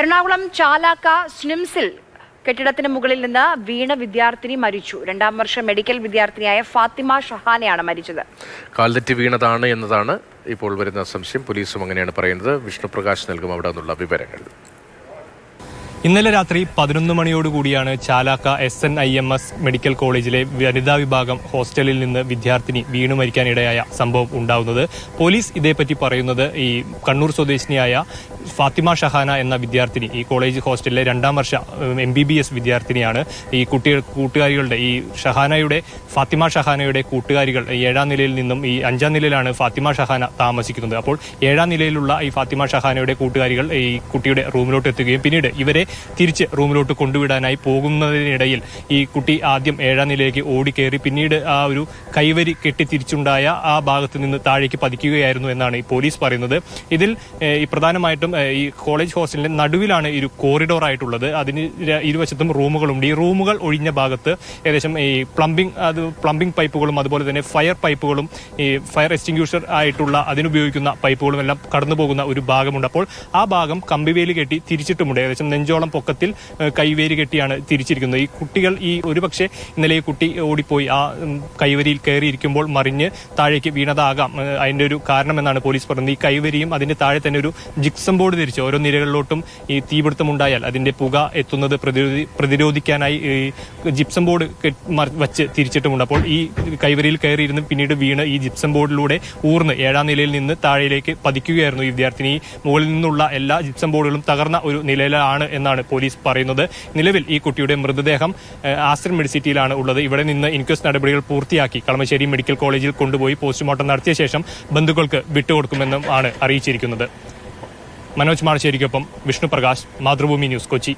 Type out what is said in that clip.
എറണാകുളം ചാലാക്ക സ്നിംസിൽ കെട്ടിടത്തിന് മുകളിൽ നിന്ന് വീണ വിദ്യാർത്ഥിനി മരിച്ചു. 2ാം വർഷ മെഡിക്കൽ വിദ്യാർത്ഥിനിയായ ഫാത്തിമ ഷഹാനയാണ് മരിച്ചത്. കാൽതെറ്റി വീണതാണ് എന്നതാണ് ഇപ്പോൾ വരുന്ന സംശയം. പോലീസും അങ്ങനെയാണ് പറയുന്നത്. വിഷ്ണുപ്രകാശ് നൽകും അവിടെ നിന്നുള്ള വിവരങ്ങൾ. ഇന്നലെ രാത്രി 11 മണിയോടുകൂടിയാണ് ചാലാക്ക SNIMS മെഡിക്കൽ കോളേജിലെ വനിതാ വിഭാഗം ഹോസ്റ്റലിൽ നിന്ന് വിദ്യാർത്ഥിനി വീണു മരിക്കാനിടയായ സംഭവം ഉണ്ടാവുന്നത്. പോലീസ് ഇതേപ്പറ്റി പറയുന്നത് ഈ കണ്ണൂർ സ്വദേശിനിയായ ഫാത്തിമ ഷഹാന എന്ന വിദ്യാർത്ഥിനി ഈ കോളേജ് ഹോസ്റ്റലിലെ 2ാം വർഷ MBBS വിദ്യാർത്ഥിനിയാണ്. ഈ കൂട്ടുകാരികളുടെ ഈ ഫാത്തിമ ഷഹാനയുടെ കൂട്ടുകാരികൾ 7ാം നിലയിൽ നിന്നും ഈ 5ാം നിലയിലാണ് ഫാത്തിമ ഷഹാന താമസിക്കുന്നത്. അപ്പോൾ 7ാം നിലയിലുള്ള ഈ ഫാത്തിമ ഷഹാനയുടെ കൂട്ടുകാരികൾ ഈ കുട്ടിയുടെ റൂമിലോട്ട് എത്തുകയും പിന്നീട് ഇവരെ തിരിച്ച് റൂമിലോട്ട് കൊണ്ടുവിടാനായി പോകുന്നതിനിടയിൽ ഈ കുട്ടി ആദ്യം 7ാം നിലയിലേക്ക് ഓടിക്കയറി പിന്നീട് ആ ഒരു കൈവരി കെട്ടി തിരിച്ചുണ്ടായ ആ ഭാഗത്ത് നിന്ന് താഴേക്ക് പതിക്കുകയായിരുന്നു എന്നാണ് ഈ പോലീസ് പറയുന്നത്. ഇതിൽ ഈ പ്രധാനമായിട്ടും ഈ കോളേജ് ഹോസ്റ്റലിന്റെ നടുവിലാണ് ഒരു കോറിഡോർ ആയിട്ടുള്ളത്. അതിന് ഇരുവശത്തും റൂമുകളുണ്ട്. ഈ റൂമുകൾ ഒഴിഞ്ഞ ഭാഗത്ത് ഏകദേശം ഈ പ്ലംബിംഗ് പൈപ്പുകളും അതുപോലെ തന്നെ ഫയർ പൈപ്പുകളും ഈ ഫയർ എക്സ്റ്റിംഗ്യൂഷർ ആയിട്ടുള്ള അതിനുപയോഗിക്കുന്ന പൈപ്പുകളും എല്ലാം കടന്നു പോകുന്ന ഒരു ഭാഗമുണ്ട്. അപ്പോൾ ആ ഭാഗം കമ്പിവേലി കെട്ടി തിരിച്ചിട്ടുമുണ്ട്. ഏകദേശം നെഞ്ചോളം പൊക്കത്തിൽ കൈവേരി കെട്ടിയാണ് തിരിച്ചിരിക്കുന്നത്. ഈ കുട്ടികൾ ഒരുപക്ഷെ ഇന്നലെ ഈ കുട്ടി ഓടിപ്പോയി ആ കൈവരിയിൽ കയറിയിരിക്കുമ്പോൾ മറിഞ്ഞ് താഴേക്ക് വീണതാകാം അതിന്റെ ഒരു കാരണമെന്നാണ് പോലീസ് പറയുന്നത്. ഈ കൈവരിയും അതിന്റെ താഴെ തന്നെ ഒരു ജിപ്സം ബോർഡ് തിരിച്ച് ഓരോ നിരകളിലോട്ടും ഈ തീപിടുത്തമുണ്ടായാൽ അതിന്റെ പുക എത്തുന്നത് പ്രതിരോധിക്കാനായി ജിപ്സം ബോർഡ് വച്ച് തിരിച്ചിട്ടുമുണ്ട്. അപ്പോൾ ഈ കൈവരിയിൽ കയറിയിരുന്ന് പിന്നീട് വീണ് ഈ ജിപ്സം ബോർഡിലൂടെ ഊർന്ന് 7ാം നിലയിൽ നിന്ന് താഴേക്ക് പതിക്കുകയായിരുന്നു ഈ വിദ്യാർത്ഥിനി. മുകളിൽ നിന്നുള്ള എല്ലാ ജിപ്സം ബോർഡുകളും തകർന്ന ഒരു നിലയിലാണ് എന്നാണ് പോലീസ് പറയുന്നത്. നിലവിൽ ഈ കുട്ടിയുടെ മൃതദേഹം ആസ്റ്റർ മെഡിസിറ്റിയിലാണ് ഉള്ളത്. ഇവിടെ നിന്ന് ഇൻക്വസ്റ്റ് നടപടികൾ പൂർത്തിയാക്കി കളമശ്ശേരി മെഡിക്കൽ കോളേജിൽ കൊണ്ടുപോയി പോസ്റ്റ്മോർട്ടം നടത്തിയ ശേഷം ബന്ധുക്കൾക്ക് വിട്ടുകൊടുക്കുമെന്നും ആണ് അറിയിച്ചിരിക്കുന്നത്. മനോജ് മാളശ്ശേരിക്കൊപ്പം വിഷ്ണുപ്രകാശ്, മാതൃഭൂമി ന്യൂസ്, കൊച്ചി.